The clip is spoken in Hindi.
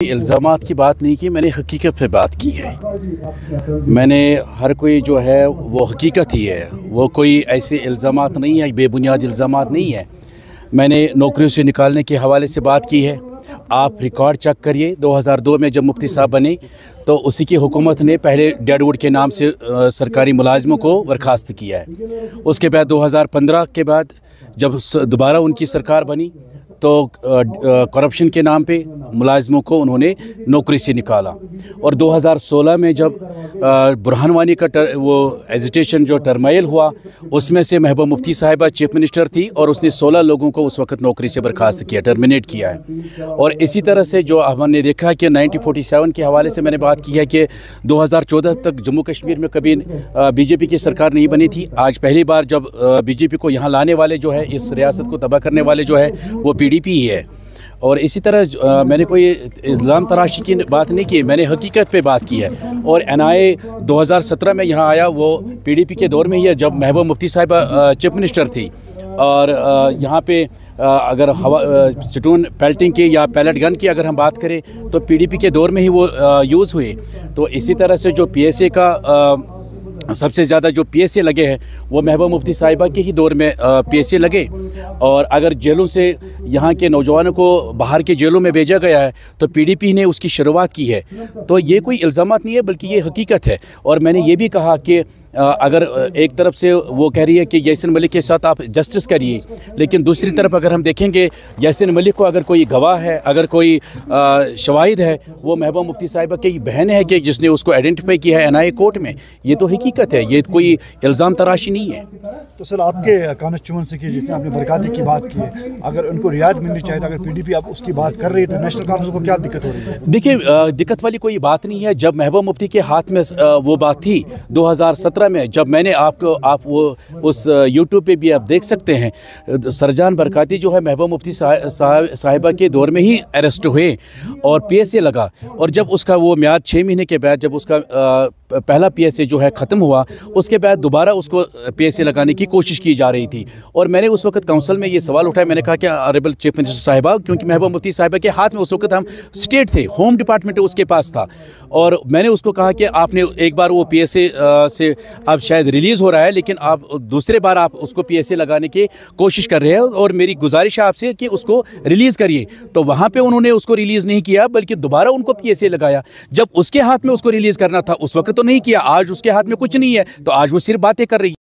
इल्ज़ामात की बात नहीं की, मैंने हकीकत पे बात की है। मैंने हर कोई जो है वो हकीकत ही है, वो कोई ऐसे इल्ज़ामात नहीं है, बेबुनियाद इल्ज़ामात नहीं है। मैंने नौकरियों से निकालने के हवाले से बात की है। आप रिकॉर्ड चेक करिए, 2002 में जब मुफ्ती साहब बने तो उसी की हुकूमत ने पहले डेडवुड के नाम से सरकारी मुलाजिमों को बर्खास्त किया है। उसके बाद 2015 के बाद जब दोबारा उनकी सरकार बनी तो करप्शन के नाम पे मुलाजिमों को उन्होंने नौकरी से निकाला। और 2016 में जब बुरहान वानी का वो एजिटेशन जो टर्माइल हुआ, उसमें से महबूबा मुफ्ती साहिबा चीफ मिनिस्टर थी और उसने 16 लोगों को उस वक्त नौकरी से बर्खास्त किया, टर्मिनेट किया है। और इसी तरह से जो हमने देखा कि 1947 के हवाले से मैंने बात की है कि 2014 तक जम्मू कश्मीर में कभी बीजेपी की सरकार नहीं बनी थी। आज पहली बार जब बीजेपी को यहाँ लाने वाले जो है, इस रियासत को तबाह करने वाले जो है वो पीडीपी ही है। और इसी तरह मैंने कोई इल्ज़ाम तराशी की बात नहीं की, मैंने हकीकत पे बात की है। और एनआईए 2017 में यहाँ आया, वो पीडीपी के दौर में ही है जब महबूबा मुफ्ती साहिबा चीफ मिनिस्टर थी। और यहाँ पे अगर हवा स्टोन पेल्टिंग की या पैलेट गन की अगर हम बात करें तो पीडीपी के दौर में ही वो यूज़ हुए। तो इसी तरह से जो पीएसए का सबसे ज़्यादा जो पीएसए लगे हैं वो महबूबा मुफ्ती साहिबा के ही दौर में पीएसए लगे। और अगर जेलों से यहाँ के नौजवानों को बाहर के जेलों में भेजा गया है तो पीडीपी ने उसकी शुरुआत की है। तो ये कोई इल्ज़ामात नहीं है बल्कि ये हकीकत है। और मैंने ये भी कहा कि अगर एक तरफ से वो कह रही है कि यासिन मलिक के साथ आप जस्टिस करिए, लेकिन दूसरी तरफ अगर हम देखेंगे यासिन मलिक को अगर कोई गवाह है, अगर कोई शवाहिद है, वो महबूबा मुफ्ती साहिबा की बहन है कि जिसने उसको आइडेंटिफाई किया है एनआईए कोर्ट में। ये तो हकीकत है, ये कोई इल्ज़ाम तराशी नहीं है। तो सर, आपके कॉन्स्टिट्यूंसी की जिसने आपने बरकाती की बात की है, अगर उनको रियायत मिलनी चाहिए, अगर पीडीपी आप उसकी बात कर रही है तो नेशनल कॉन्फ्रेंस को क्या दिक्कत हो रही है? देखिए, दिक्कत वाली कोई बात नहीं है। जब महबूबा मुफ्ती के हाथ में वो बात थी 2017 में, जब मैंने आप वो उस यूट्यूब पे भी आप देख सकते हैं, सरजान बरकाती जो है महबूबा मुफ्ती साहिबा के दौर में ही अरेस्ट हुए और पीएसए लगा। और जब उसका वो म्याद 6 महीने के बाद जब उसका पहला पीएसए जो है ख़त्म हुआ, उसके बाद दोबारा उसको पीएसए लगाने की कोशिश की जा रही थी। और मैंने उस वक्त काउंसिल में ये सवाल उठाया, मैंने कहा कि ऑनरेबल चीफ मिनिस्टर साहिबा, क्योंकि महबूबा मुफ्ती साहिबा के हाथ में उस वक्त हम स्टेट थे, होम डिपार्टमेंट उसके पास था, और मैंने उसको कहा कि आपने एक बार वो पीएसए से अब शायद रिलीज़ हो रहा है, लेकिन आप दूसरे बार आप उसको पीएसए लगाने की कोशिश कर रहे हैं और मेरी गुजारिश है आपसे कि उसको रिलीज़ करिए। तो वहाँ पे उन्होंने उसको रिलीज़ नहीं किया बल्कि दोबारा उनको पीएसए लगाया। जब उसके हाथ में उसको रिलीज़ करना था उस वक्त तो नहीं किया। आज उसके हाथ में कुछ नहीं है तो आज वो सिर्फ बातें कर रही है।